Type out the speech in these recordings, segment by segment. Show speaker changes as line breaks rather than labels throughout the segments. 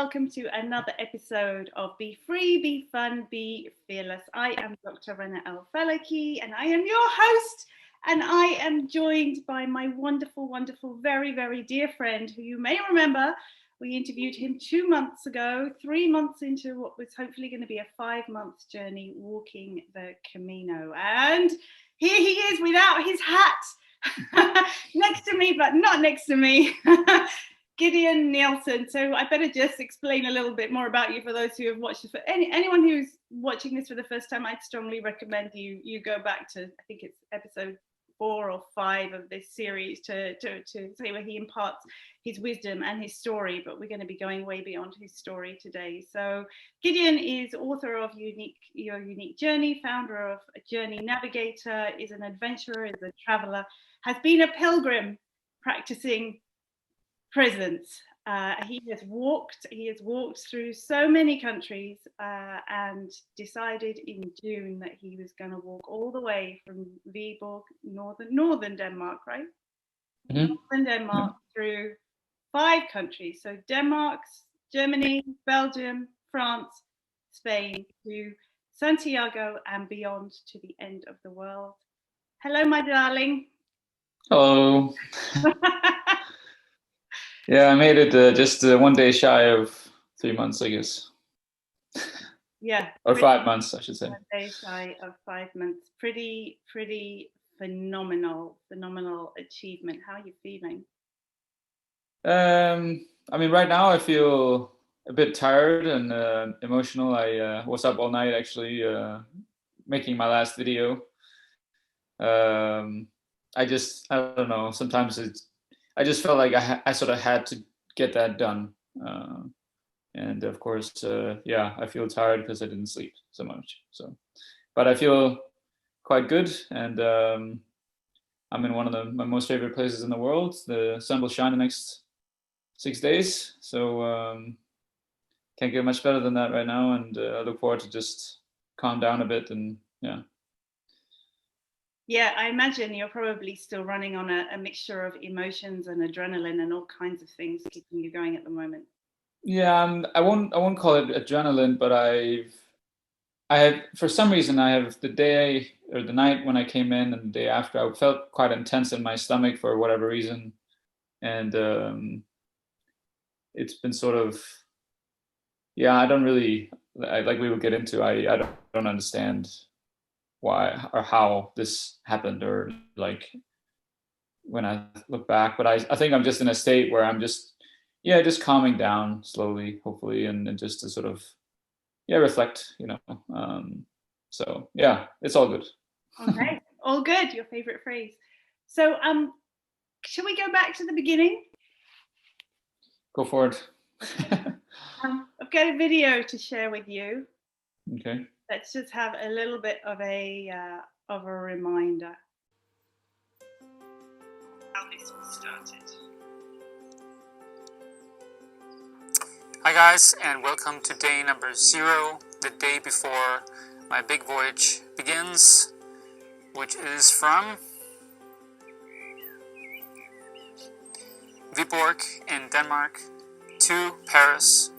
welcome to another episode of Be Free, Be Fun, Be Fearless. I am Dr. Rana Al-Falaki and I am your host, and I am joined by my wonderful, very, very dear friend who you may remember. We interviewed him 2 months ago, 3 months into what was hopefully going to be a 5-month journey walking the Camino. And here he is without his hat. Next to me, but not next to me. Gideon Nielsen. So I better just explain a little bit more about you for those who have watched it. For anyone who's watching this for the first time, I'd strongly recommend you go back to, I think it's episode 4 or 5 of this series to see where he imparts his wisdom and his story. But we're going to be going way beyond his story today. So Gideon is author of Your Unique Journey, founder of A Journey Navigator, is an adventurer, is a traveler, has been a pilgrim practicing presence. He has walked through so many countries and decided in June that he was going to walk all the way from Viborg, northern Denmark, right? Mm-hmm. Northern Denmark through 5 countries. So Denmark, Germany, Belgium, France, Spain, to Santiago and beyond to the end of the world. Hello, my darling.
Hello. Yeah, I made it just 1 day shy of 3 months, I guess.
Yeah.
Or 5 months, I should say.
1 day shy of 5 months. Pretty phenomenal achievement. How are you feeling?
I mean, right now I feel a bit tired and emotional. I was up all night actually making my last video. I don't know. Sometimes I just felt like I sort of had to get that done. And of course, I feel tired because I didn't sleep so much. So, but I feel quite good. And I'm in one of my most favorite places in the world. The sun will shine the next 6 days. So can't get much better than that right now. And I look forward to just calm down a bit and yeah.
Yeah, I imagine you're probably still running on a mixture of emotions and adrenaline and all kinds of things keeping you going at the moment.
Yeah, I won't call it adrenaline, but I have, for some reason, I have the day or the night when I came in and the day after, I felt quite intense in my stomach for whatever reason, and it's been sort of, yeah, I don't really, like we will get into, I don't understand why or how this happened, or like when I look back, but I think I'm just in a state where I'm just calming down slowly, hopefully, and just to sort of reflect, so yeah, it's all good.
Okay, all good. Your favorite phrase. So shall we go back to the beginning?
Go for it.
I've got a video to share with you.
Okay.
Let's just have a little bit of a reminder. How this all started.
Hi guys, and welcome to day number 0, the day before my big voyage begins, which is from Viborg in Denmark to Paris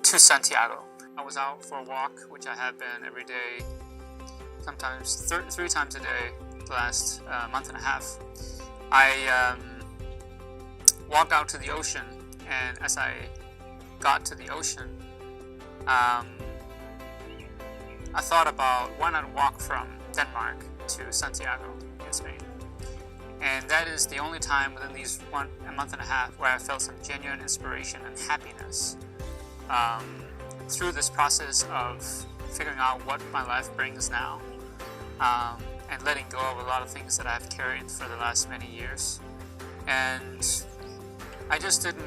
to Santiago. I was out for a walk, which I have been every day, sometimes 3 times a day, the last month and a half. I walked out to the ocean, and as I got to the ocean, I thought about why not walk from Denmark to Santiago in Spain. And that is the only time within these a month and a half where I felt some genuine inspiration and happiness through this process of figuring out what my life brings now, and letting go of a lot of things that I've carried for the last many years. And I just didn't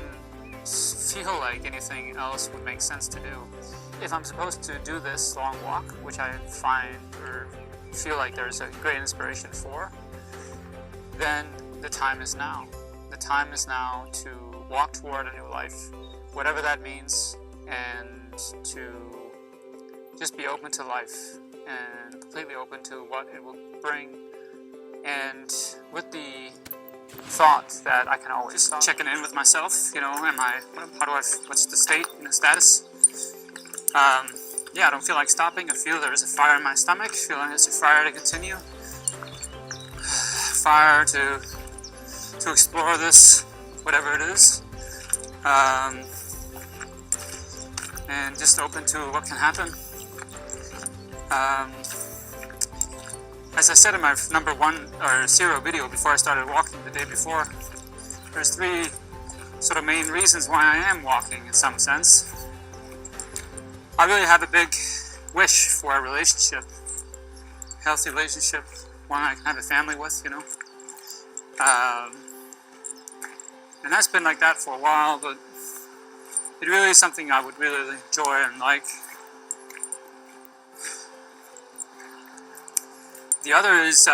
feel like anything else would make sense to do. If I'm supposed to do this long walk, which I find or feel like there's a great inspiration for, then the time is now. The time is now to walk toward a new life, whatever that means, and to just be open to life and completely open to what it will bring. And with the thought that I can always stop checking in with myself. You know, what's the state, status? Yeah, I don't feel like stopping. I feel there's a fire in my stomach, feeling it's a fire to continue. Fire to explore this, whatever it is. And just open to what can happen. As I said in my number 1 or 0 video before I started walking the day before, there's 3 sort of main reasons why I am walking in some sense. I really have a big wish for a relationship, a healthy relationship, one I can have a family with, and that's been like that for a while, but it really is something I would really enjoy and like. The other is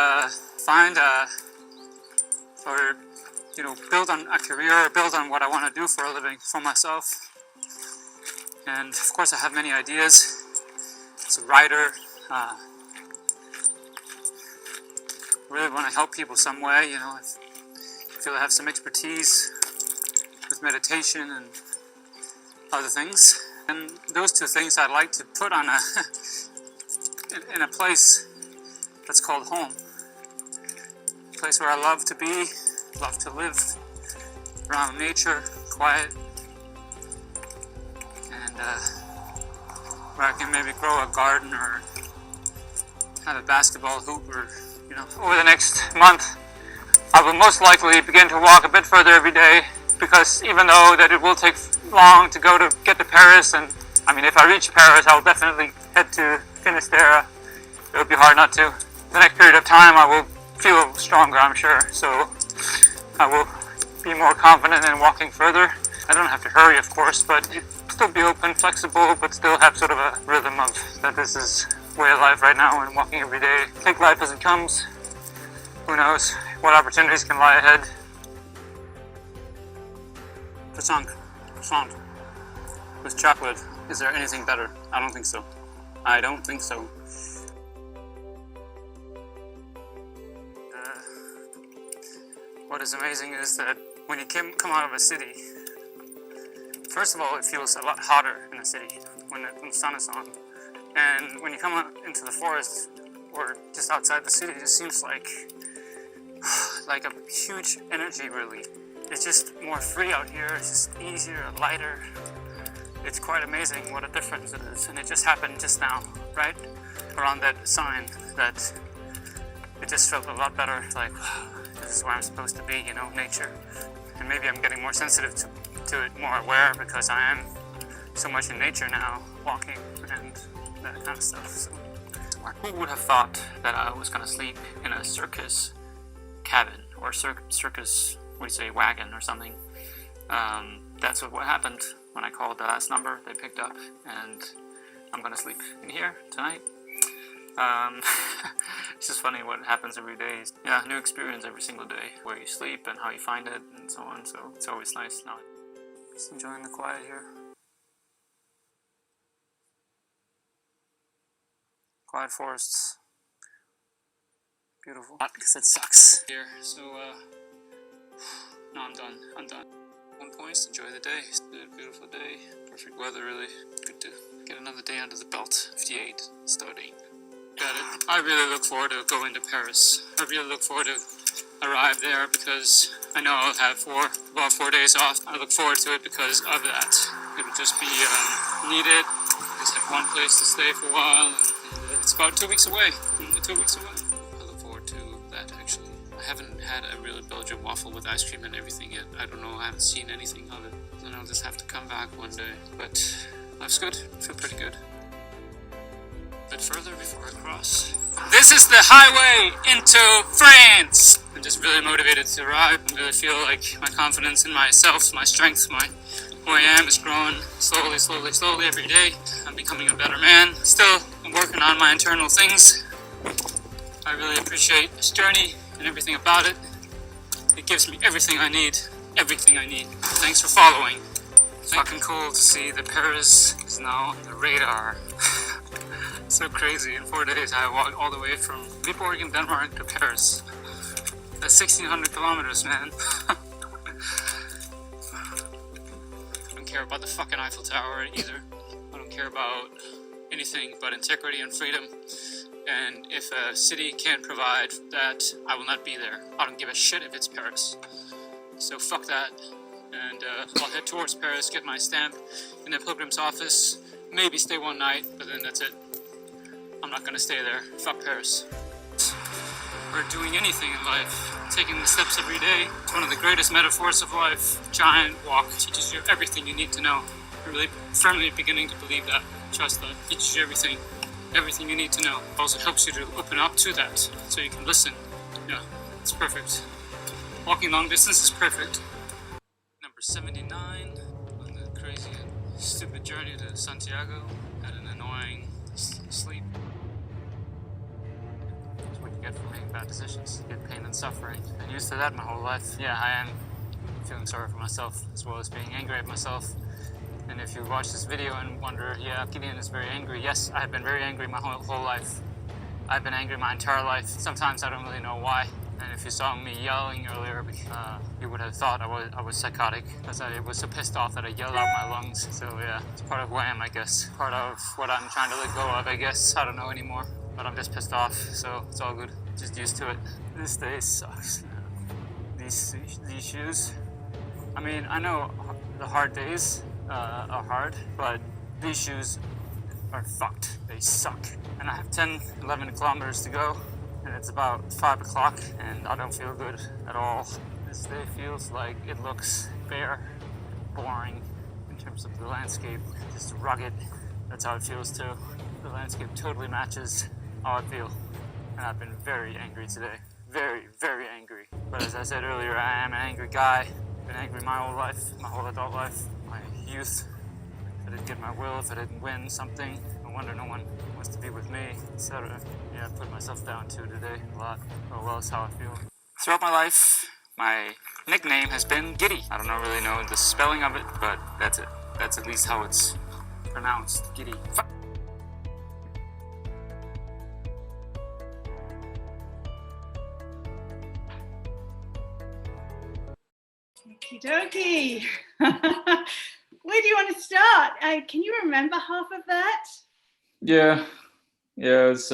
build on a career, build on what I want to do for a living for myself. And of course I have many ideas. As a writer, really want to help people some way, I feel I have some expertise with meditation and other things. And those 2 things I'd like to put on in a place that's called home. A place where I love to be, love to live, around nature, quiet, and where I can maybe grow a garden or have a basketball hoop or, Over the next month, I will most likely begin to walk a bit further every day, because even though that it will take long to get to Paris, and if I reach Paris, I'll definitely head to Finisterre. It would be hard not to. The next period of time I will feel stronger, I'm sure, so I will be more confident in walking further. I don't have to hurry, of course, but still be open, flexible, but still have sort of a rhythm of that this is way of life right now and walking every day. Take life as it comes. Who knows what opportunities can lie ahead. Croissant with chocolate. Is there anything better? I don't think so. I don't think so. What is amazing is that when you come out of a city, first of all, it feels a lot hotter in the city when the sun is on. And when you come out into the forest or just outside the city, it just seems like a huge energy, really. It's just more free out here, it's just easier, lighter. It's quite amazing what a difference it is. And it just happened just now, right? Around that sign, that it just felt a lot better, like, this is where I'm supposed to be, nature. And maybe I'm getting more sensitive to it, more aware, because I am so much in nature now, walking and that kind of stuff. So, who would have thought that I was going to sleep in a circus cabin or circus, wagon or something? That's what happened when I called the last number. They picked up, and I'm going to sleep in here tonight. It's just funny what happens every day. Yeah, new experience every single day, where you sleep and how you find it and so on. So it's always nice now. Just enjoying the quiet here. Quiet forests. Beautiful. Not because it sucks here. So no, I'm done. 1 point, enjoy the day. It's a beautiful day. Perfect weather, really. Good to get another day under the belt. 58 starting. Got it. I really look forward to going to Paris. I really look forward to arrive there, because I know I'll have about 4 days off. I look forward to it because of that. It'll just be needed. Just have one place to stay for a while. And it's about 2 weeks away. Only 2 weeks away. I look forward to that, actually. I haven't had a real Belgian waffle with ice cream and everything yet. I don't know. I haven't seen anything of it. Then I'll just have to come back one day. But life's good. I feel pretty good. A bit further before I cross. This is the highway into France. I'm just really motivated to arrive. I really feel like my confidence in myself, my strength, who I am is growing slowly every day. I'm becoming a better man. Still, I'm working on my internal things. I really appreciate this journey and everything about it. It gives me everything I need. Thanks for following. It's fucking cool to see that Paris is now on the radar. So crazy. In 4 days I walked all the way from Viborg in Denmark to Paris. That's 1,600 kilometers, man. I don't care about the fucking Eiffel Tower either. I don't care about anything but integrity and freedom. And if a city can't provide that, I will not be there. I don't give a shit if it's Paris. So fuck that. And I'll head towards Paris, get my stamp in the pilgrim's office, maybe stay one night, but then that's it. I'm not gonna stay there. Fuck Paris. We're doing anything in life, taking the steps every day. It's one of the greatest metaphors of life. Giant walk teaches you everything you need to know. I'm really firmly beginning to believe that. Trust that. Teaches you everything you need to know. Also helps you to open up to that, so you can listen. Yeah, it's perfect. Walking long distance is perfect. Number 79 on the crazy and stupid journey to Santiago. Had an annoying sleep. That's what you get for making bad decisions. You get pain and suffering. I'm used to that my whole life. Yeah, I am feeling sorry for myself as well as being angry at myself. And if you watch this video and wonder, yeah, Gideon is very angry. Yes, I have been very angry my whole life. I've been angry my entire life. Sometimes I don't really know why. And if you saw me yelling earlier, you would have thought I was psychotic, because I was so pissed off that I yelled out my lungs. So yeah, it's part of who I am, I guess. Part of what I'm trying to let go of, I guess. I don't know anymore. But I'm just pissed off, so it's all good. Just used to it. This day sucks. These shoes. I mean, I know the hard days are hard, but these shoes are fucked. They suck. And I have 10, 11 kilometers to go. And it's about 5 o'clock, and I don't feel good at all. This day feels like it looks bare, boring in terms of the landscape, just rugged. That's how it feels too. The landscape totally matches how I feel. And I've been very angry today. Very, very angry. But as I said earlier, I am an angry guy. Been angry my whole life, my whole adult life, my youth. If I didn't get my will, if I didn't win something, no wonder no one wants to be with me, etc. Yeah, I put myself down too today a lot. Oh well, it's how I feel. Throughout my life, my nickname has been Giddy. I don't really know the spelling of it, but that's it. That's at least how it's pronounced, Giddy.
Okie dokie. Where do you want to start? Can you remember half of that?
Yeah, it's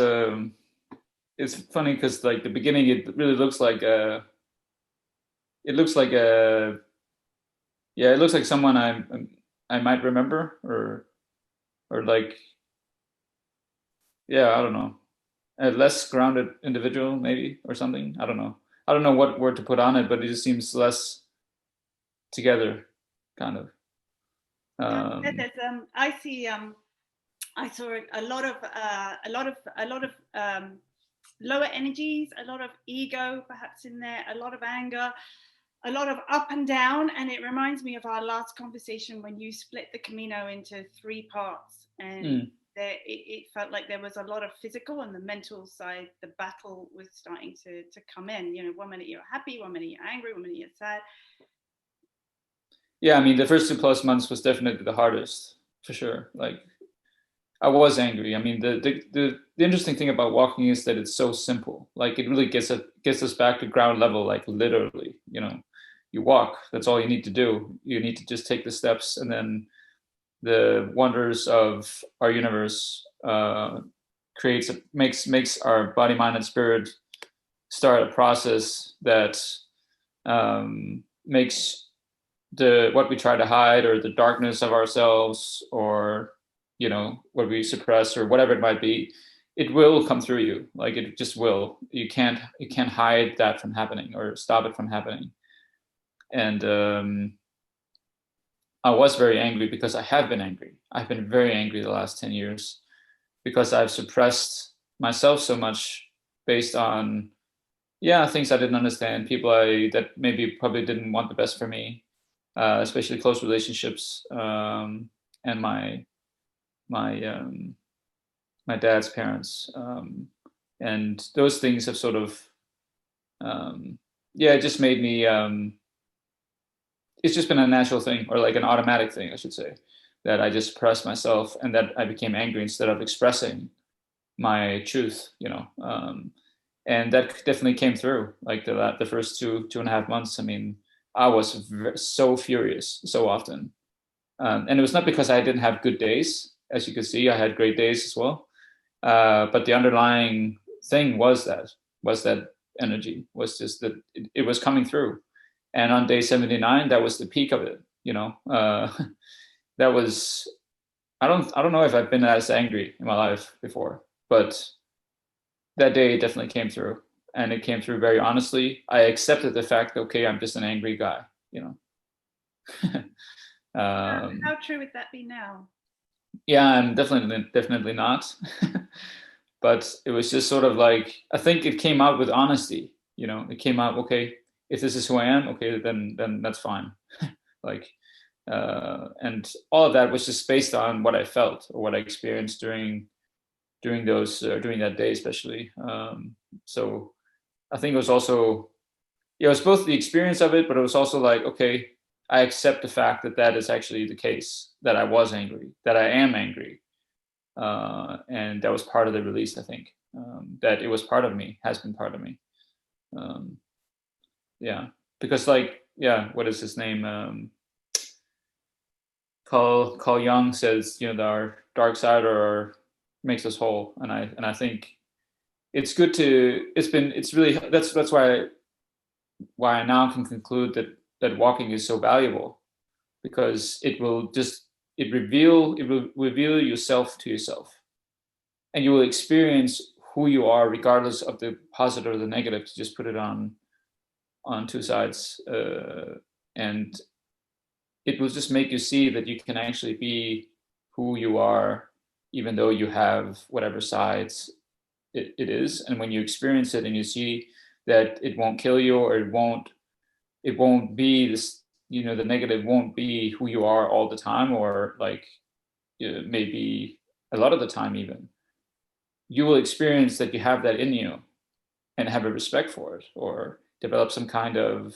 funny because like the beginning, it really looks like it looks like someone I might remember, or like, yeah, I don't know, a less grounded individual maybe, or something. I don't know what word to put on it, but it just seems less together, kind of.
I saw a lot of lower energies, a lot of ego perhaps in there, a lot of anger, a lot of up and down. And it reminds me of our last conversation when you split the Camino into 3 parts, and it felt like there was a lot of physical and the mental side. The battle was starting to come in. You know, 1 minute you're happy, 1 minute you're angry, 1 minute you're sad.
Yeah, I mean, the first 2+ months was definitely the hardest, for sure. Like, I was angry. I mean, the interesting thing about walking is that it's so simple. Like, it really gets us back to ground level, like literally. You know, you walk. That's all you need to do. You need to just take the steps, and then the wonders of our universe makes our body, mind, and spirit start a process that makes what we try to hide, or the darkness of ourselves, or, you know, what we suppress, or whatever it might be, it will come through you. Like, it just will. You can't hide that from happening or stop it from happening. And I was very angry because I have been angry. I've been very angry the last 10 years because I've suppressed myself so much based on, things I didn't understand, people that maybe probably didn't want the best for me. Especially close relationships, and my dad's parents, and those things have sort of, it just made me. It's just been a natural thing, or like an automatic thing, I should say, that I just suppressed myself, and that I became angry instead of expressing my truth. You know, And that definitely came through. Like the first 2.5 months, I mean, I was so furious so often. And it was not because I didn't have good days. As you could see, I had great days as well. But the underlying thing was that energy was just that it was coming through. And on day 79, that was the peak of it. That was, I don't know if I've been as angry in my life before, but that day it definitely came through, and it came through very honestly. I accepted the fact that, okay, I'm just an angry guy,
How true would that be now?
Yeah, I'm definitely not. But it was just sort of like, I think it came out with honesty. It came out, okay, if this is who I am, okay, then that's fine. Like, and all of that was just based on what I felt or what I experienced during during that day, especially. So I think it was also, it was both the experience of it, but it was also like, okay, I accept the fact that that is actually the case, that I was angry, that I am angry. And that was part of the release, I think, that it was part of me, has been part of me. Yeah, because what is his name? Carl Jung says, our dark side or makes us whole, and I think it's good to. It's really that's why I now can conclude that walking is so valuable, because it will reveal yourself to yourself, and you will experience who you are regardless of the positive or the negative, to just put it on two sides, and it will just make you see that you can actually be who you are, even though you have whatever sides it is. And when you experience it and you see that it won't kill you, or it won't be this, the negative won't be who you are all the time, or like maybe a lot of the time even, you will experience that you have that in you and have a respect for it, or develop some kind of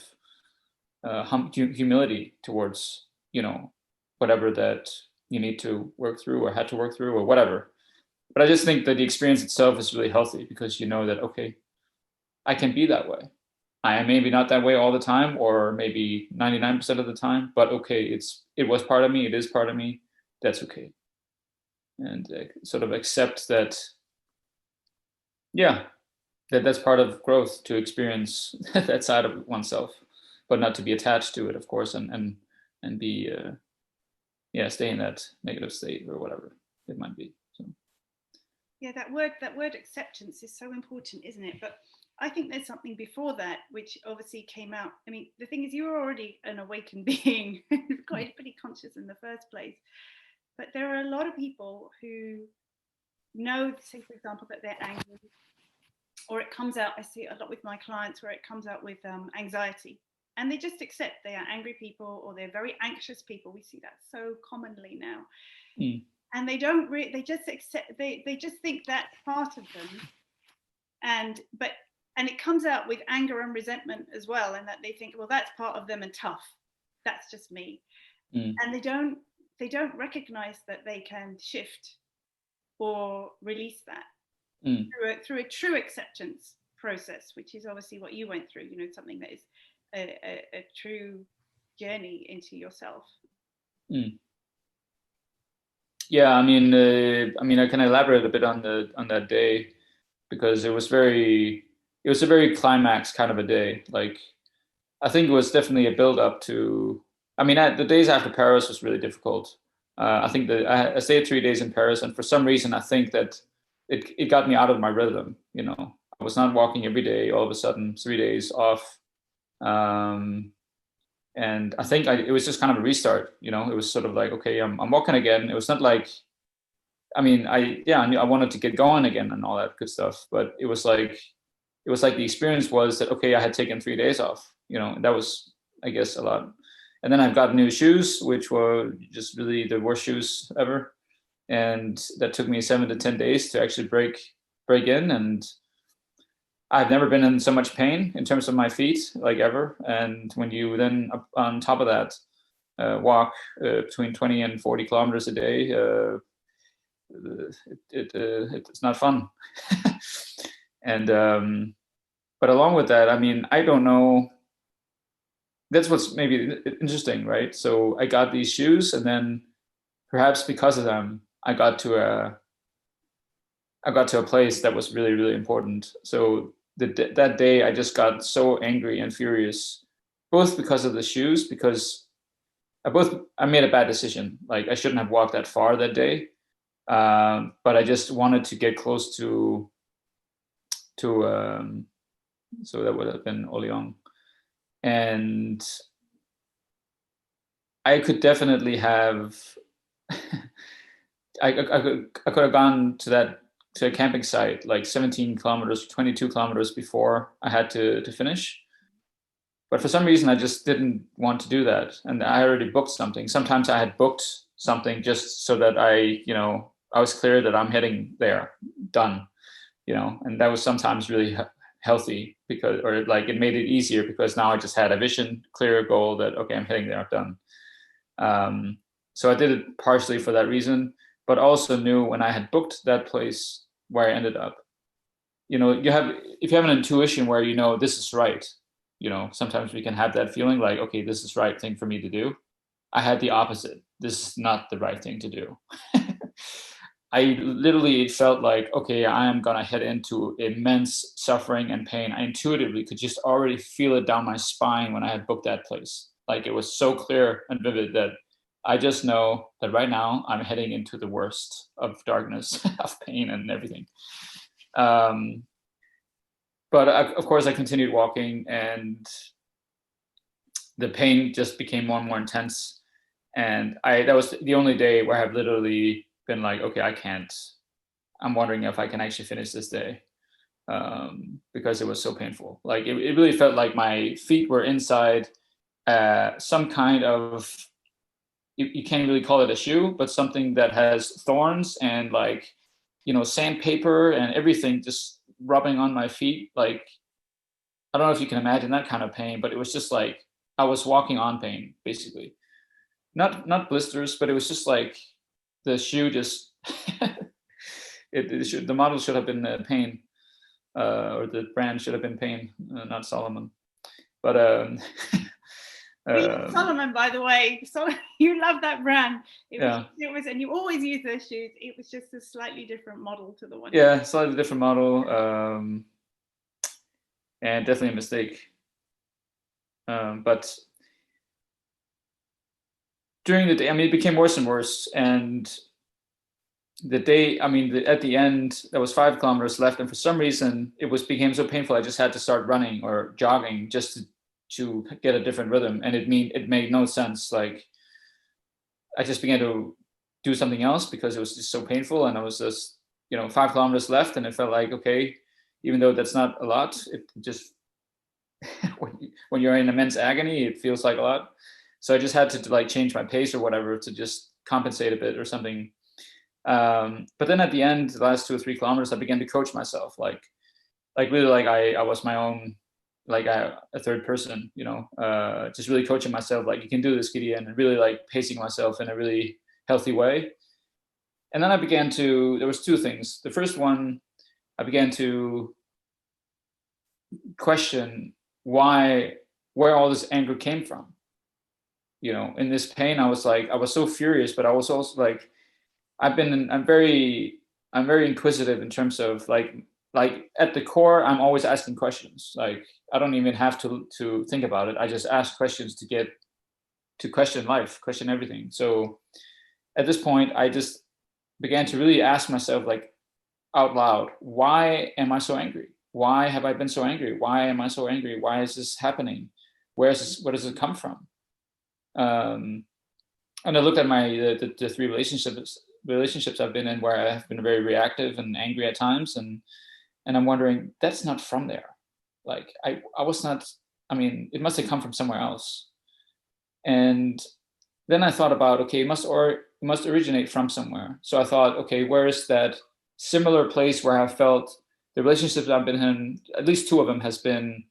humility towards, whatever that you need to work through or had to work through or whatever. But I just think that the experience itself is really healthy, because you know that, okay, I can be that way. I am maybe not that way all the time, or maybe 99% of the time, but okay, it was part of me, it is part of me, that's okay. And sort of accept that, yeah, that's part of growth, to experience that side of oneself, but not to be attached to it, of course, and be stay in that negative state or whatever it might be. So
Yeah, that word acceptance is so important, isn't it? But I think there's something before that which obviously came out. I mean, the thing is, you were already an awakened being, quite pretty conscious in the first place. But there are a lot of people who know, say for example, that they're angry, or it comes out. I see it a lot with my clients where it comes out with anxiety, and they just accept they are angry people, or they're very anxious people. We see that so commonly now. And they don't they just accept, they just think that's part of them, and it comes out with anger and resentment as well, and that they think, well, that's part of them and tough, that's just me. And they don't recognize that they can shift or release that through a true acceptance process, which is obviously what you went through, something that is a true journey into yourself.
Yeah, I mean, I can elaborate a bit on that day, because it was a very climax kind of a day. Like, I think it was definitely a build up to. I mean, the days after Paris was really difficult. I think that I stayed 3 days in Paris, and for some reason, I think that it got me out of my rhythm. I was not walking every day. All of a sudden, 3 days off. And I think it was just kind of a restart. It was sort of like, okay, I'm walking again. It was not like, I mean, I knew I wanted to get going again and all that good stuff, but it was like the experience was that, okay, I had taken 3 days off. That was, I guess, a lot. And then I've got new shoes, which were just really the worst shoes ever, and that took me 7 to 10 days to actually break in. And I've never been in so much pain in terms of my feet, like, ever. And when you then, on top of that, walk between 20 and 40 kilometers a day, it's not fun. And but along with that, I mean, I don't know. That's what's maybe interesting, right? So I got these shoes, and then perhaps because of them, I got to a place that was really, really important. So that day, I just got so angry and furious, both because of the shoes, because I made a bad decision. Like I shouldn't have walked that far that day, but I just wanted to get close to so that would have been Oleong, and I could definitely have. I could have gone to a camping site like 17 kilometers, 22 kilometers before I had to finish. But for some reason, I just didn't want to do that. And I already booked something. Sometimes I had booked something just so that I was clear that I'm heading there, done, and that was sometimes really healthy or like it made it easier because now I just had a vision, clear goal that, okay, I'm heading there, done. So I did it partially for that reason, but also knew when I had booked that place where I ended up, if you have an intuition where this is right, sometimes we can have that feeling like, okay, this is the right thing for me to do. I had the opposite. This is not the right thing to do. I literally felt like, okay, I am gonna head into immense suffering and pain. I intuitively could just already feel it down my spine when I had booked that place. Like it was so clear and vivid that I just know that right now I'm heading into the worst of darkness, of pain and everything. But of course, I continued walking, and the pain just became more and more intense. And that was the only day where I've literally been like, okay, I can't. I'm wondering if I can actually finish this day, because it was so painful. Like it really felt like my feet were inside some kind of, you can't really call it a shoe, but something that has thorns and like, sandpaper and everything just rubbing on my feet. Like, I don't know if you can imagine that kind of pain, but it was just like I was walking on pain, basically. Not blisters, but it was just like the shoe just the model should have been Pain, or the brand should have been Pain, not Solomon. But
Solomon, by the way, you love that brand. It was, and you always use those shoes. It was just a slightly different model to the one.
Yeah, slightly different model, and definitely a mistake. But during the day, I mean, it became worse and worse. And the day, I mean, at the end, there was 5 kilometers left, and for some reason, became so painful. I just had to start running or jogging just to get a different rhythm, and it made no sense. Like, I just began to do something else because it was just so painful, and I was just 5 kilometers left, and it felt like, okay, even though that's not a lot, it just when you're in immense agony, it feels like a lot. So I just had to like change my pace or whatever to just compensate a bit or something. But then at the end, the last 2 or 3 kilometers, I began to coach myself, like really, like I was my own, like a third person, just really coaching myself, like, you can do this, Gideon, and really like pacing myself in a really healthy way. And then there was 2 things. The first one, I began to question where all this anger came from. In this pain, I was so furious, but I was also like, I'm very inquisitive in terms of like at the core, I'm always asking questions. Like, I don't even have to think about it. I just ask questions to question life, question everything. So at this point, I just began to really ask myself, like, out loud, why am I so angry? Why have I been so angry? Why am I so angry? Why is this happening? Where does it come from? And I looked at the 3 relationships I've been in where I have been very reactive and angry at times, and I'm wondering, that's not from there. Like, I was not. I mean, it must have come from somewhere else. And then I thought about, okay, it must originate from somewhere. So I thought, okay, where is that similar place where I felt the relationships I've been in, at least 2 of them, has been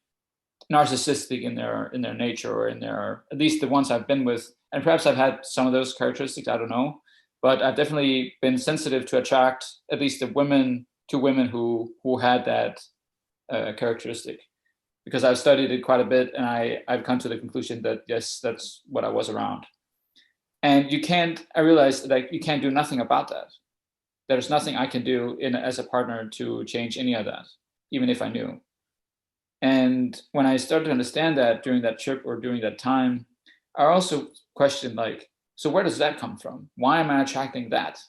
narcissistic in their nature, or in their, at least the ones I've been with. And perhaps I've had some of those characteristics, I don't know, but I've definitely been sensitive to attract at least 2 women who had that characteristic. because I've studied it quite a bit, and I've come to the conclusion that yes, that's what I was around. And I realized that you can't do nothing about that. There's nothing I can do as a partner to change any of that, even if I knew. And when I started to understand that during that trip or during that time, I also questioned, like, so where does that come from? Why am I attracting that?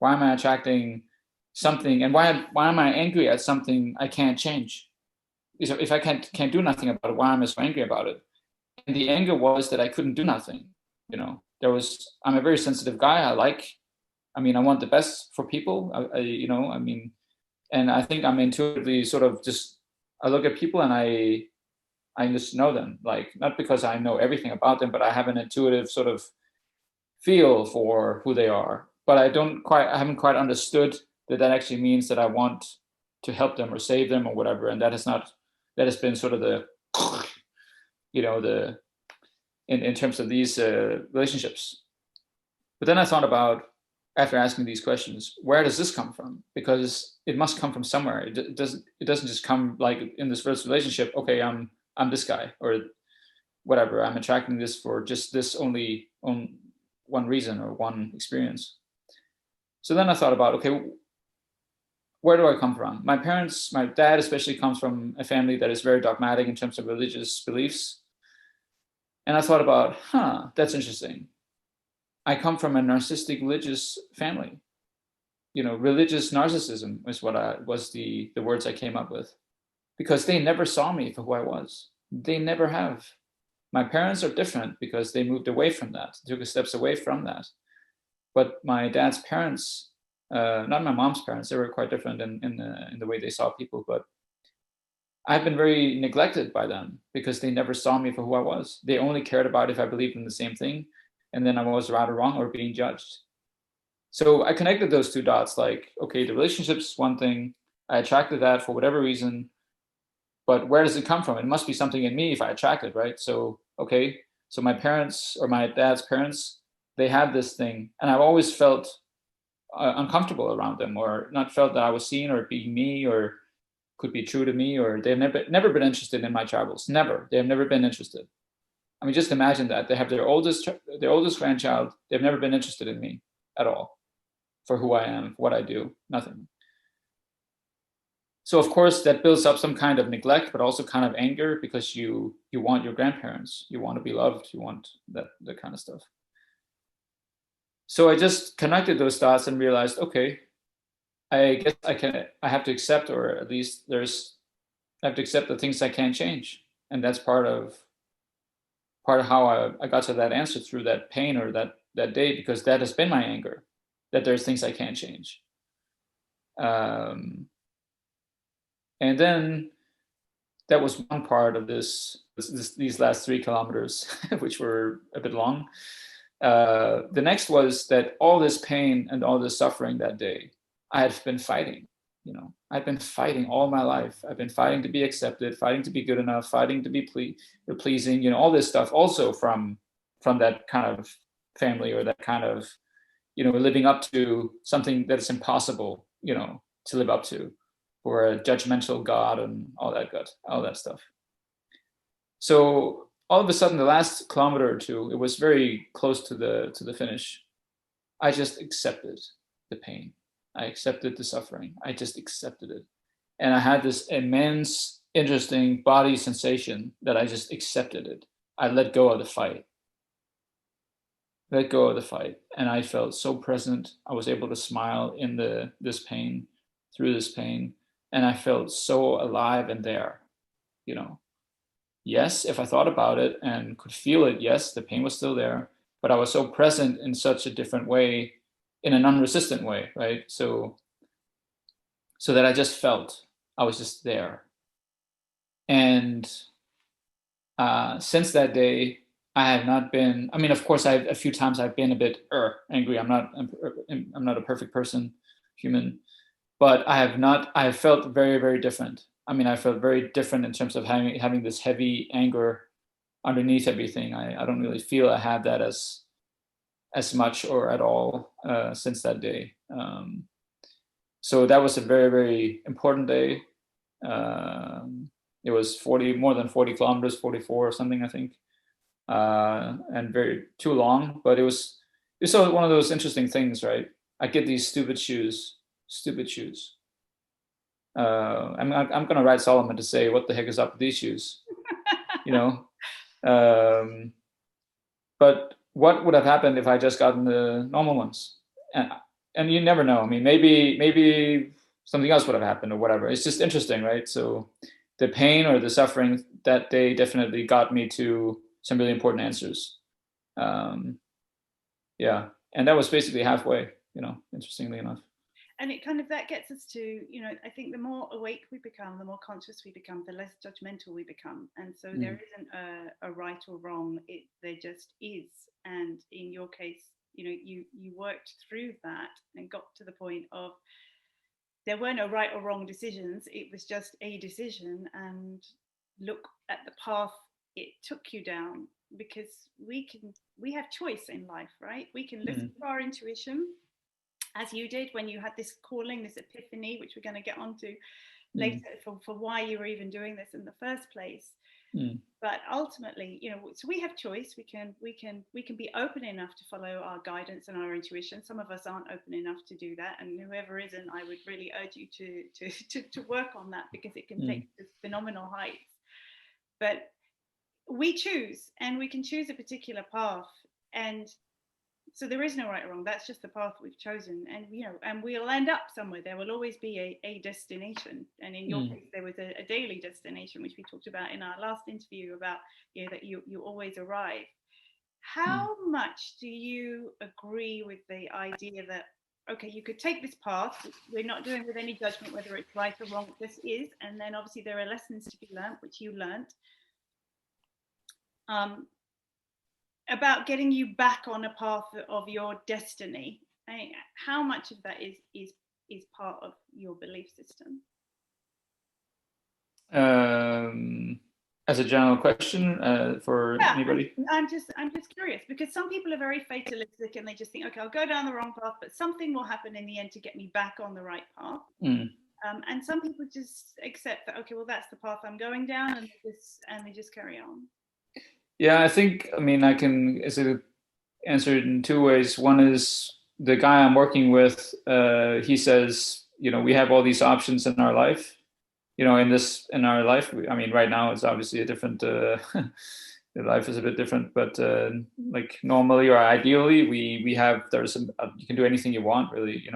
Why am I attracting something? And why am I angry at something I can't change? So if I can't do nothing about it, why am I so angry about it? And the anger was that I couldn't do nothing. I'm a very sensitive guy. I want the best for people. And I think I'm intuitively sort of just, I look at people and I just know them, like, not because I know everything about them, but I have an intuitive sort of feel for who they are. But I haven't quite understood that actually means that I want to help them or save them or whatever. And that has been sort of the, in terms of these relationships. But then I thought about, after asking these questions, where does this come from? Because it must come from somewhere. It doesn't just come like in this first relationship. Okay, I'm this guy or whatever. I'm attracting this for just this only on one reason or one experience. So then I thought about, okay, where do I come from? My dad especially comes from a family that is very dogmatic in terms of religious beliefs. And I thought about, that's interesting. I come from a narcissistic religious family. Religious narcissism was the words I came up with, because they never saw me for who I was. They never have. My parents are different because they moved away from that, took steps away from that. But my dad's parents, not my mom's parents, they were quite different in the way they saw people. But I've been very neglected by them because they never saw me for who I was. They only cared about if I believed in the same thing, and then I was right or wrong or being judged. So I connected those two dots, like, okay, the relationship's one thing. I attracted that for whatever reason, but where does it come from? It must be something in me if I attract it, right? So, okay, so my parents or my dad's parents, they had this thing, and I've always felt uncomfortable around them, or not felt that I was seen or being me or could be true to me, or they've never been interested in my travels. Never. They have never been interested. I mean, just imagine that. They have their oldest grandchild. They've never been interested in me at all, for who I am, what I do, nothing. So of course that builds up some kind of neglect, but also kind of anger, because you want your grandparents, you want to be loved, you want that kind of stuff. So I just connected those dots and realized, okay, I guess I have to accept, or at least I have to accept the things I can't change. And that's part of how I got to that answer, through that pain or that day, because that has been my anger, that there's things I can't change. And then that was one part of these last 3 kilometers, which were a bit long. The next was that all this pain and all this suffering that day, I had been fighting. I've been fighting all my life. I've been fighting to be accepted, fighting to be good enough, fighting to be pleasing, all this stuff, also from that kind of family, or that kind of, living up to something that is impossible, to live up to, for a judgmental God and all that stuff. So all of a sudden, the last kilometer or two, it was very close to the finish. I just accepted the pain. I accepted the suffering. I just accepted it. And I had this immense, interesting body sensation that I just accepted it. I let go of the fight. And I felt so present. I was able to smile in this pain, through this pain. And I felt so alive and there, Yes, if I thought about it and could feel it, yes, the pain was still there. But I was so present in such a different way, in a non-resistant way, right? So that I just felt, I was just there. And since that day, I have not been, of course, a few times I've been a bit angry. I'm not a perfect person, human, but I have felt very, very different. I felt very different in terms of having this heavy anger underneath everything. I don't really feel I have that as much or at all since that day. So that was a very, very important day. It was more than 40 kilometers, 44 or something, I think, and very too long. But it's one of those interesting things, right? I get these stupid shoes. I'm gonna write Solomon to say what the heck is up with these shoes, you know. But what would have happened if I just gotten the normal ones? And you never know. I mean, maybe something else would have happened or whatever. It's just interesting, right? So the pain or the suffering that day definitely got me to some really important answers. Yeah, and that was basically halfway, interestingly enough.
And it kind of, that gets us to, I think the more awake we become, the more conscious we become, the less judgmental we become. And so there isn't a right or wrong, there just is. And in your case, you worked through that and got to the point of there were no right or wrong decisions. It was just a decision, and look at the path it took you down, because we have choice in life, right? We can listen to our intuition, as you did when you had this calling, this epiphany, which we're going to get onto later, for why you were even doing this in the first place. But ultimately, so we have choice. We can be open enough to follow our guidance and our intuition. Some of us aren't open enough to do that, and whoever isn't, I would really urge you to work on that, because it can take this phenomenal heights. But we choose, and we can choose a particular path, and so there is no right or wrong. That's just the path we've chosen, and and we'll end up somewhere. There will always be a destination, and in your case, there was a daily destination, which we talked about in our last interview, about that you always arrive. How much do you agree with the idea that, okay, you could take this path, we're not doing with any judgment whether it's right or wrong, this is, and then obviously there are lessons to be learned, which you learned, about getting you back on a path of your destiny? I mean, how much of that is part of your belief system?
As a general question, for anybody?
I'm just curious, because some people are very fatalistic and they just think, okay, I'll go down the wrong path, but something will happen in the end to get me back on the right path. And some people just accept that, okay, well, that's the path I'm going down, and they just carry on.
Yeah, I think, I can answer it in two ways. One is the guy I'm working with, he says, we have all these options in our life, in our life. Right now it's obviously a different, life is a bit different, but like normally or ideally, you can do anything you want, really,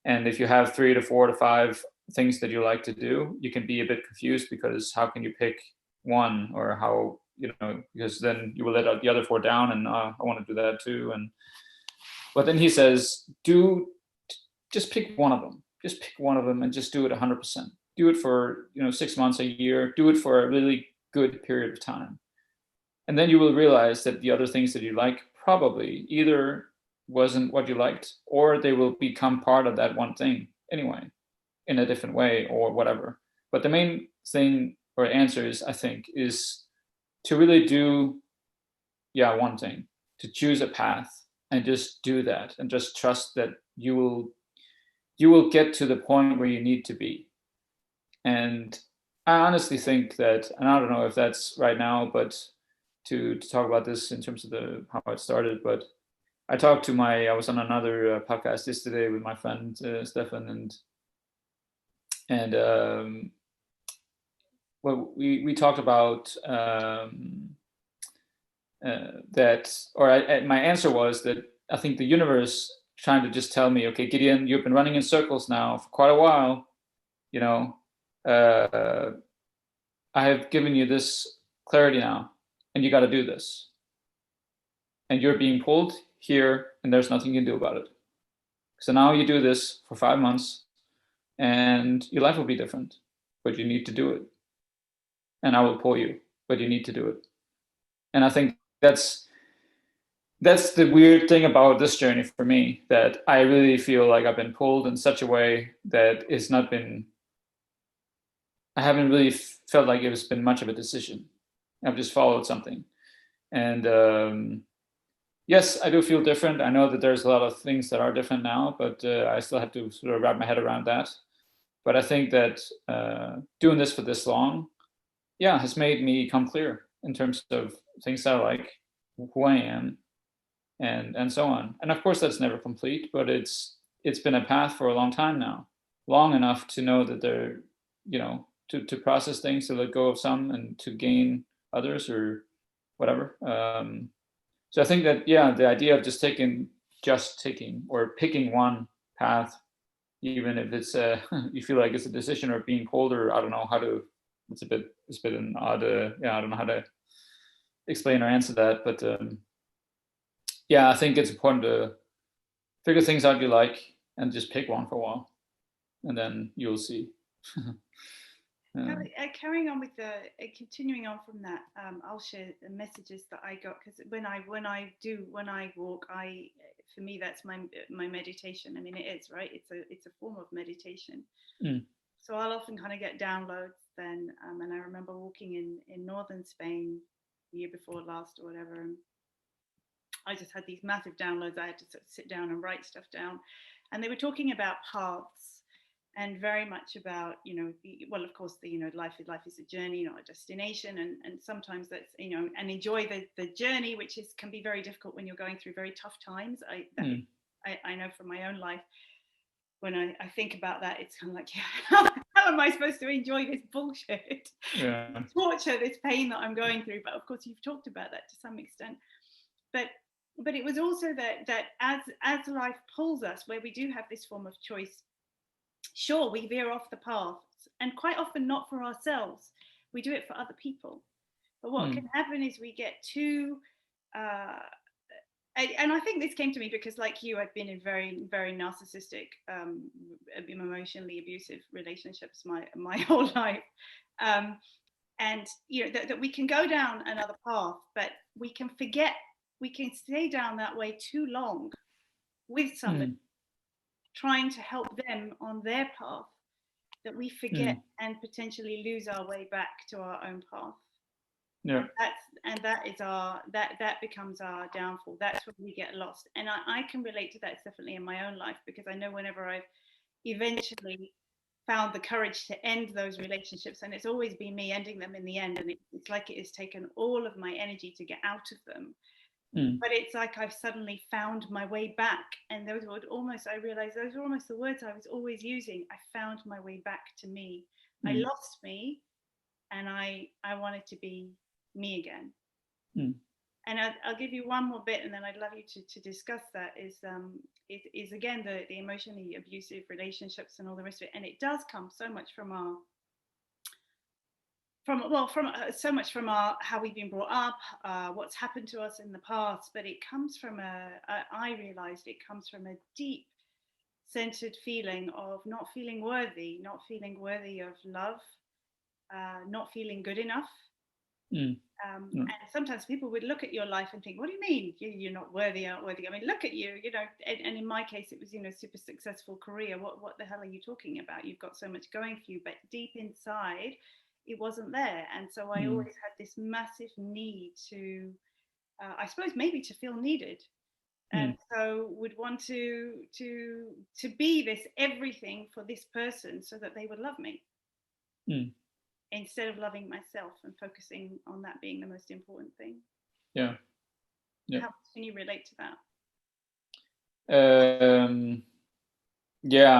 and if you have 3 to 4 to 5 things that you like to do, you can be a bit confused, because how can you pick one, or how, because then you will let out the other 4 down, and I want to do that too. But then he says, just pick one of them. Just pick one of them and just do it 100%. Do it for 6 months, a year. Do it for a really good period of time, and then you will realize that the other things that you like probably either wasn't what you liked, or they will become part of that one thing anyway, in a different way or whatever. But the main thing or answer is, I think, is to really do one thing, to choose a path and just do that, and just trust that you will get to the point where you need to be. And I honestly think that, and I don't know if that's right now, but to talk about this in terms of how it started, but I was on another podcast yesterday with my friend Stefan, and well, we talked about that, or my answer was that I think the universe trying to just tell me, okay, Gideon, you've been running in circles now for quite a while. I have given you this clarity now, and you got to do this. And you're being pulled here, and there's nothing you can do about it. So now you do this for 5 months, and your life will be different, but you need to do it. And I will pull you, but you need to do it. And I think that's the weird thing about this journey for me, that I really feel like I've been pulled in such a way that I haven't really felt like it's been much of a decision. I've just followed something. And yes, I do feel different. I know that there's a lot of things that are different now, but I still have to sort of wrap my head around that. But I think that doing this for this long, has made me come clear in terms of things I like, who I am, and so on. And of course, that's never complete, but it's been a path for a long time now, long enough to know that there, to process things, to let go of some, and to gain others or whatever. So I think that the idea of just taking or picking one path, even if it's you feel like it's a decision or being colder, I don't know how to. It's a bit an odd. I don't know how to explain or answer that, but I think it's important to figure things out you like and just pick one for a while, and then you'll see.
Carrying on with continuing on from that, I'll share the messages that I got, because when I walk, for me that's my meditation. I mean, it is, right? It's a form of meditation. So I'll often kind of get downloads then, and I remember walking in northern Spain the year before last or whatever, and I just had these massive downloads. I had to sort of sit down and write stuff down, and they were talking about paths. And very much about, of course, life is a journey, not a destination. And sometimes that's, and enjoy the journey, which can be very difficult when you're going through very tough times. I know from my own life, when I think about that, it's kind of like, how am I supposed to enjoy this bullshit?
Yeah.
Torture, this pain that I'm going through. But of course, you've talked about that to some extent. But it was also that as life pulls us, where we do have this form of choice, sure, we veer off the path, and quite often not for ourselves. We do it for other people. But what can happen is we get too, and I think this came to me because, like you, I've been in very, very narcissistic, emotionally abusive relationships my whole life. And that we can go down another path, but we can forget, we can stay down that way too long with somebody, trying to help them on their path, that we forget and potentially lose our way back to our own path.
Yeah.
And that becomes our downfall. That's when we get lost. And I can relate to that definitely in my own life, because I know whenever I've eventually found the courage to end those relationships, and it's always been me ending them in the end, and it's like it has taken all of my energy to get out of them. But it's like I've suddenly found my way back, and those were almost, I realized those were almost the words I was always using. I found my way back to me. I lost me, and I wanted to be me again. And I'll give you one more bit, and then I'd love you to discuss that. Is again the emotionally abusive relationships and all the rest of it, and it does come so much from so much from how we've been brought up, what's happened to us in the past, but it comes from I realized it comes from a deep centered feeling of not feeling worthy of love, not feeling good enough. And sometimes people would look at your life and think, what do you mean you're not worthy, aren't worthy? I mean, look at you, and in my case it was, super successful career. What the hell are you talking about? You've got so much going for you, but deep inside it wasn't there. And so I always had this massive need to, I suppose maybe to feel needed. And so would want to be this everything for this person so that they would love me. Instead of loving myself and focusing on that being the most important thing.
Yeah.
How can you relate to
that? I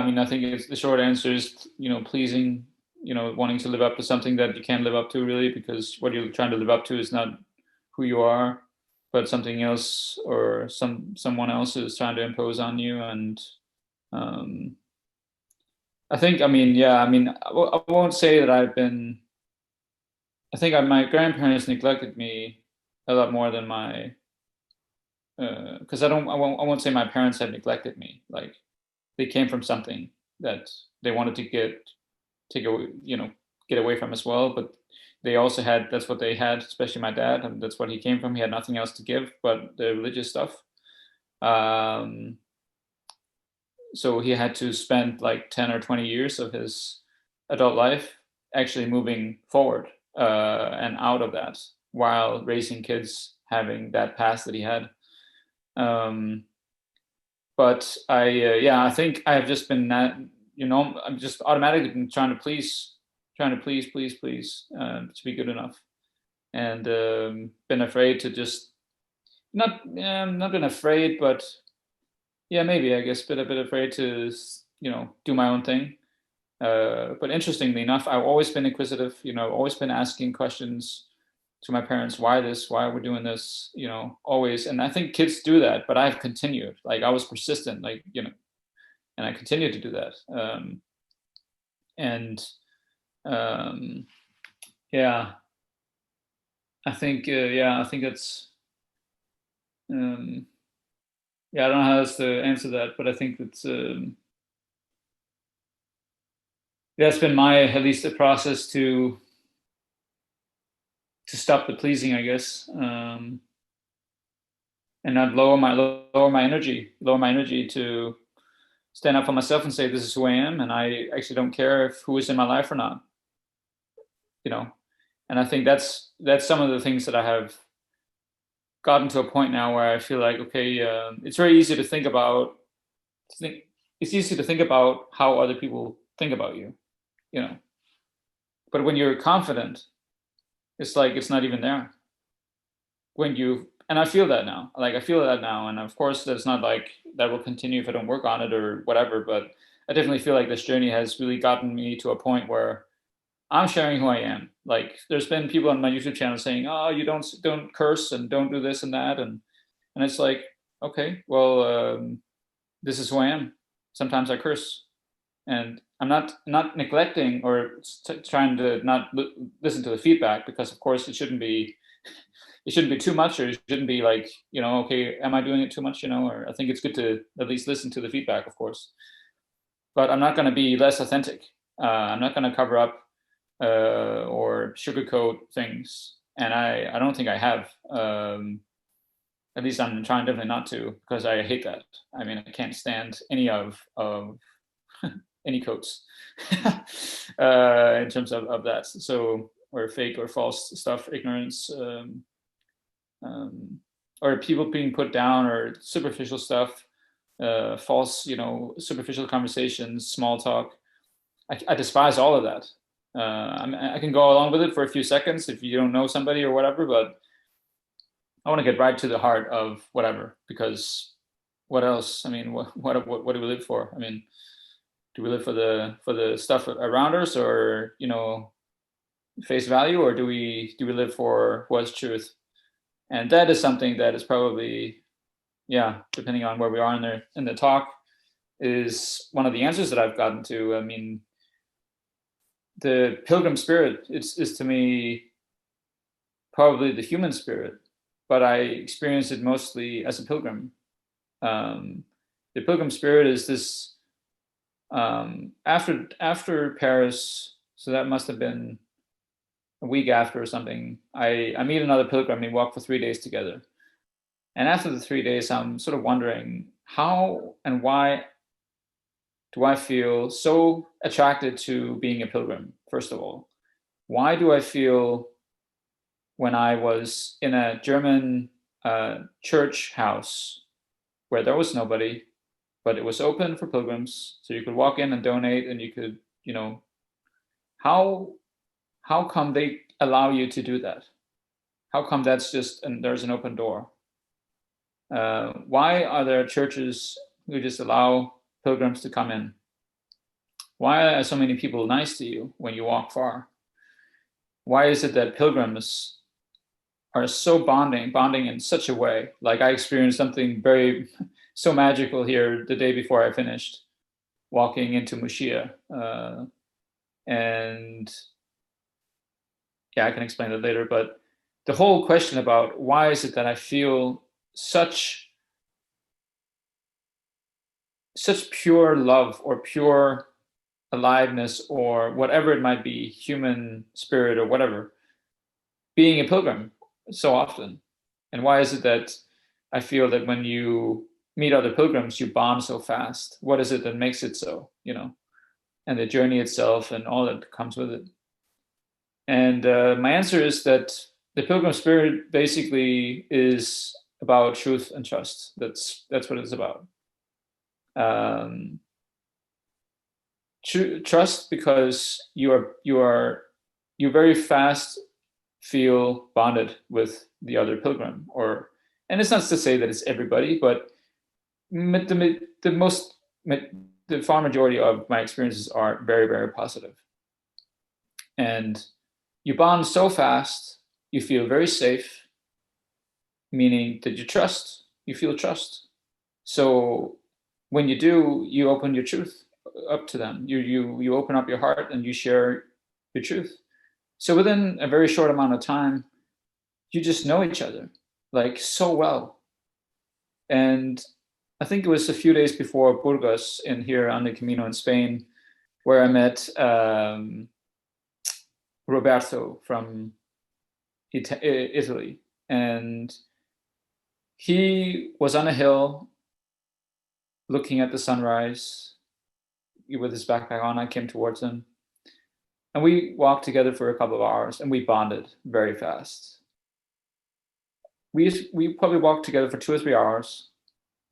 mean, I think the short answer is, pleasing, wanting to live up to something that you can't live up to, really, because what you're trying to live up to is not who you are, but something else, or someone else is trying to impose on you. And I think, I won't say that I think my grandparents neglected me a lot more than because I won't say my parents had neglected me. Like, they came from something that they wanted to get away from as well. But they also that's what they had, especially my dad, and that's what he came from. He had nothing else to give but the religious stuff. So he had to spend like 10 or 20 years of his adult life actually moving forward and out of that, while raising kids, having that past that he had. But I think I have just been I'm just automatically been trying to please trying to please, to be good enough, and been afraid to just not been afraid, but yeah, maybe I guess been a bit afraid to do my own thing. But interestingly enough, I've always been inquisitive. Always been asking questions to my parents, why this, why are we doing this, always. And I think kids do that, but I've continued. Like I was persistent, and I continue to do that. And yeah, I think that's yeah, I don't know how else to answer that, but I think that's that's been my, at least, a process to stop the pleasing, I guess, and not lower my energy to stand up for myself and say, this is who I am, and I actually don't care if who is in my life or not. And I think that's some of the things that I have gotten to a point now where I feel like, okay, it's very easy to think about. It's easy to think about how other people think about you, But when you're confident, it's like it's not even there. And I feel that now. And of course, that's not like that will continue if I don't work on it or whatever. But I definitely feel like this journey has really gotten me to a point where I'm sharing who I am. Like there's been people on my YouTube channel saying, "Oh, you don't curse and don't do this and that," and it's like, okay, well, this is who I am. Sometimes I curse, and I'm not neglecting or trying to not listen to the feedback, because of course it shouldn't be too much, or it shouldn't be like, okay, am I doing it too much? Or I think it's good to at least listen to the feedback, of course. But I'm not going to be less authentic. I'm not going to cover up or sugarcoat things, and I don't think I have. At least I'm trying definitely not to, because I hate that. I mean, I can't stand any of any coats in terms of that. So, or fake or false stuff, ignorance, or people being put down, or superficial stuff, false, superficial conversations, small talk. I despise all of that. I can go along with it for a few seconds if you don't know somebody or whatever, but I want to get right to the heart of whatever, because what else? I mean, what do we live for? I mean, do we live for the stuff around us, or face value, or do we live for what's truth? And that is something that is probably, depending on where we are in the talk, is one of the answers that I've gotten to. I mean, the pilgrim spirit is to me probably the human spirit, but I experience it mostly as a pilgrim. The pilgrim spirit is this, after Paris, so that must have been a week after or something, I meet another pilgrim, and we walk for 3 days together. And after the 3 days, I'm sort of wondering, how and why do I feel so attracted to being a pilgrim, first of all? Why do I feel, when I was in a German church house where there was nobody, but it was open for pilgrims, so you could walk in and donate, and you could, how come they allow you to do that? How come that's just, and there's an open door? Why are there churches who just allow pilgrims to come in? Why are so many people nice to you when you walk far? Why is it that pilgrims are so bonding in such a way? Like I experienced something very, so magical here the day before I finished walking into Mushia. And I can explain that later, but the whole question about why is it that I feel such pure love, or pure aliveness, or whatever it might be, human spirit or whatever, being a pilgrim so often. And why is it that I feel that when you meet other pilgrims, you bond so fast? What is it that makes it so, and the journey itself and all that comes with it? And my answer is that the pilgrim spirit basically is about truth and trust. That's what it's about. trust, because you very fast feel bonded with the other pilgrim, and it's not to say that it's everybody, but the far majority of my experiences are very, very positive. And you bond so fast, you feel very safe, meaning that you feel trust. So when you do, you open your truth up to them. You open up your heart and you share your truth. So within a very short amount of time, you just know each other like so well. And I think it was a few days before Burgos in here on the Camino in Spain, where I met Roberto from Italy. And he was on a hill looking at the sunrise with his backpack on. I came towards him. And we walked together for a couple of hours and we bonded very fast. We probably walked together for 2 or 3 hours.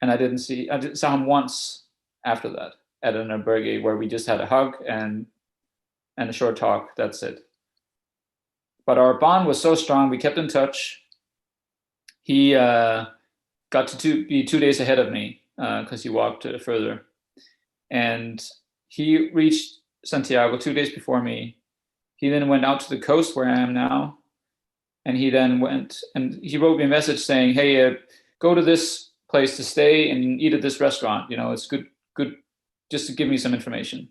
And I saw him once after that at an albergue where we just had a hug and a short talk. That's it. But our bond was so strong, we kept in touch. He got to be 2 days ahead of me because he walked further. And he reached Santiago 2 days before me. He then went out to the coast where I am now. And he then went and he wrote me a message saying, hey, go to this place to stay and eat at this restaurant. It's good just to give me some information.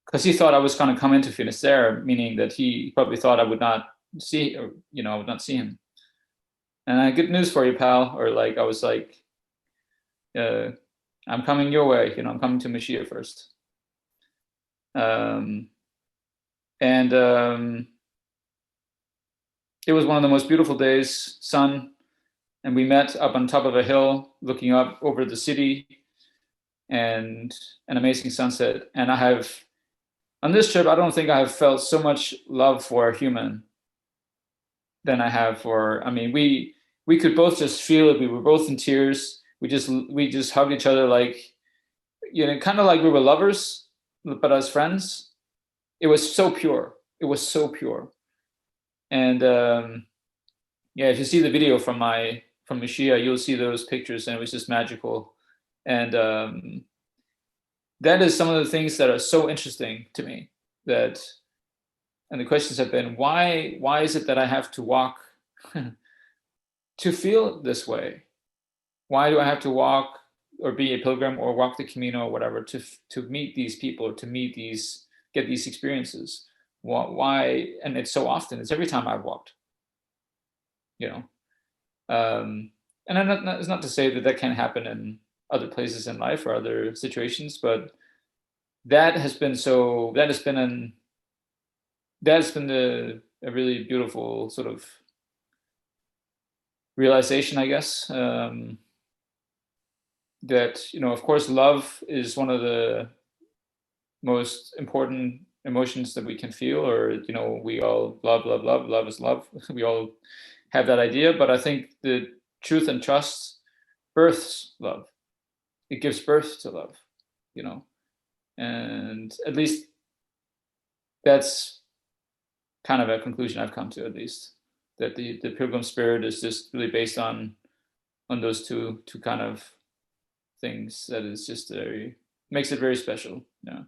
Because he thought I was going to come into Finisterre, meaning that he probably thought I would not see, I would not see him. And I good news for you, pal. Or I was like, I'm coming your way. I'm coming to Mashiach first. It was one of the most beautiful days, sun, and we met up on top of a hill, looking up over the city, and an amazing sunset. And on this trip, I don't think I have felt so much love for a human than I have we could both just feel it. We were both in tears. We just hugged each other kind of like we were lovers, but as friends. It was so pure. It was so pure. And if you see the video from Mashiach, you'll see those pictures, and it was just magical. And that is some of the things that are so interesting to me. And the questions have been, why is it that I have to walk to feel this way? Why do I have to walk or be a pilgrim or walk the Camino or whatever to meet these people or get these experiences? Why? And it's so often. It's every time I've walked. And it's not to say that can't happen in other places in life or other situations, but that has been a really beautiful sort of realization, I guess. That of course, love is one of the most important emotions that we can feel, or we all love is love. We all have that idea, but I think the truth and trust births love. It gives birth to love, and at least that's kind of a conclusion I've come to, at least, that the pilgrim spirit is just really based on those two kind of things. That is just makes it very special. Yeah.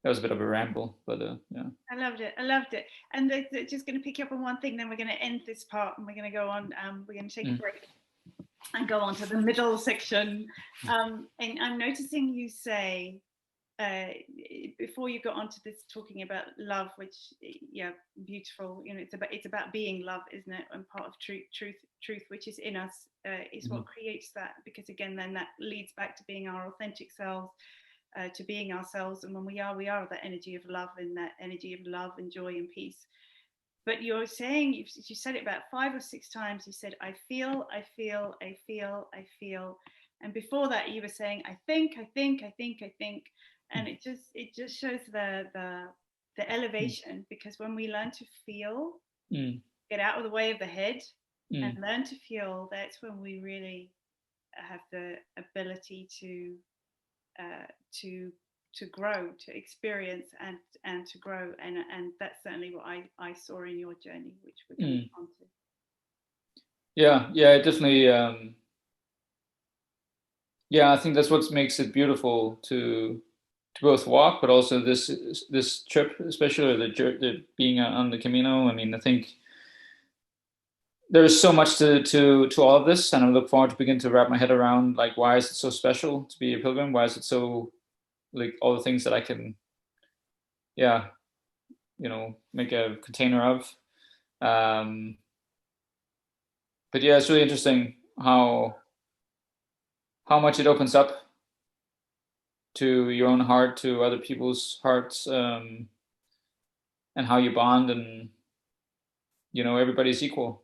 That was a bit of a ramble, but yeah.
I loved it. And they're just going to pick you up on one thing, then we're going to end this part and we're going to go on. We're going to take a break and go on to the middle section. And I'm noticing you say, before you got onto this talking about love, which, beautiful, it's about being love, isn't it? And part of truth which is in us is what creates that, because again, then that leads back to being our authentic selves. To being ourselves, and when we are that energy of love, and that energy of love and joy and peace. But you're saying, you said it about 5 or 6 times, you said, I feel, and before that you were saying, I think, and it just shows the elevation, because when we learn to feel, get out of the way of the head and learn to feel, that's when we really have the ability to grow, to experience and to grow, and that's certainly what I saw in your journey, which we're going to come on to.
Yeah, it definitely. Yeah, I think that's what makes it beautiful to both walk, but also this trip, especially the being on the Camino. I mean, I think there's so much to all of this, and I look forward to begin to wrap my head around, like, why is it so special to be a pilgrim? Why is it so, like, all the things that I can, yeah, make a container of. But yeah, it's really interesting how much it opens up to your own heart, to other people's hearts, and how you bond. And everybody's equal.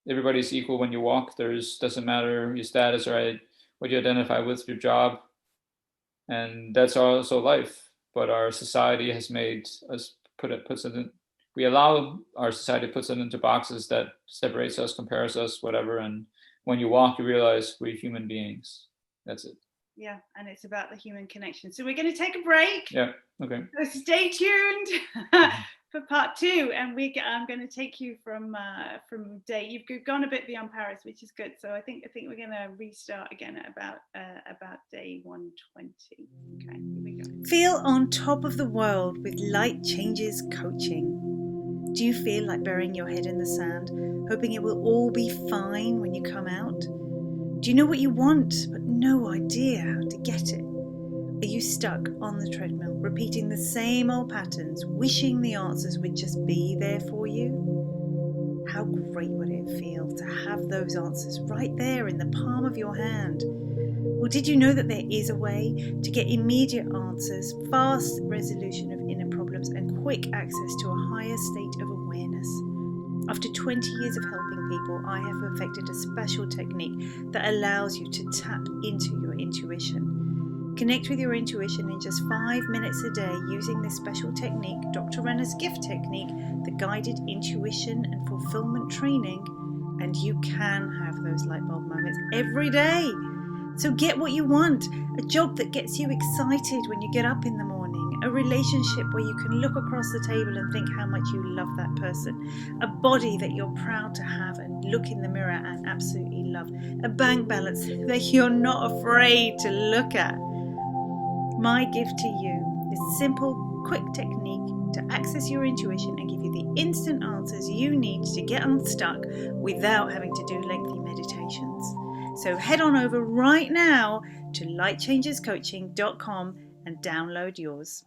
Everybody's equal when you walk. Doesn't matter your status or what you identify with, your job, and that's also life. But our society has made us puts it in. We allow our society puts it into boxes that separates us, compares us, whatever. And when you walk, you realize we're human beings. That's it.
Yeah, and it's about the human connection. So we're going to take a break.
Yeah. Okay.
So stay tuned for part 2, and I'm going to take you from day. You've gone a bit beyond Paris, which is good. So I think we're going to restart again at about day 120. Okay, here we go. Feel on top of the world with Light Changes Coaching. Do you feel like burying your head in the sand, hoping it will all be fine when you come out? Do you know what you want, but no idea how to get it? Are you stuck on the treadmill, repeating the same old patterns, wishing the answers would just be there for you? How great would it feel to have those answers right there in the palm of your hand? Or did you know that there is a way to get immediate answers, fast resolution of inner problems, and quick access to a higher state of awareness? After 20 years of helping people, I have perfected a special technique that allows you to tap into your intuition. Connect with your intuition in just 5 minutes a day using this special technique, Dr. Rana's gift technique, the guided intuition and fulfillment training, and you can have those light bulb moments every day. So get what you want, a job that gets you excited when you get up in the morning, a relationship where you can look across the table and think how much you love that person, a body that you're proud to have and look in the mirror and absolutely love, a bank balance that you're not afraid to look at. My gift to you is simple, quick technique to access your intuition and give you the instant answers you need to get unstuck without having to do lengthy meditations. So head on over right now to lightchangescoaching.com and download yours.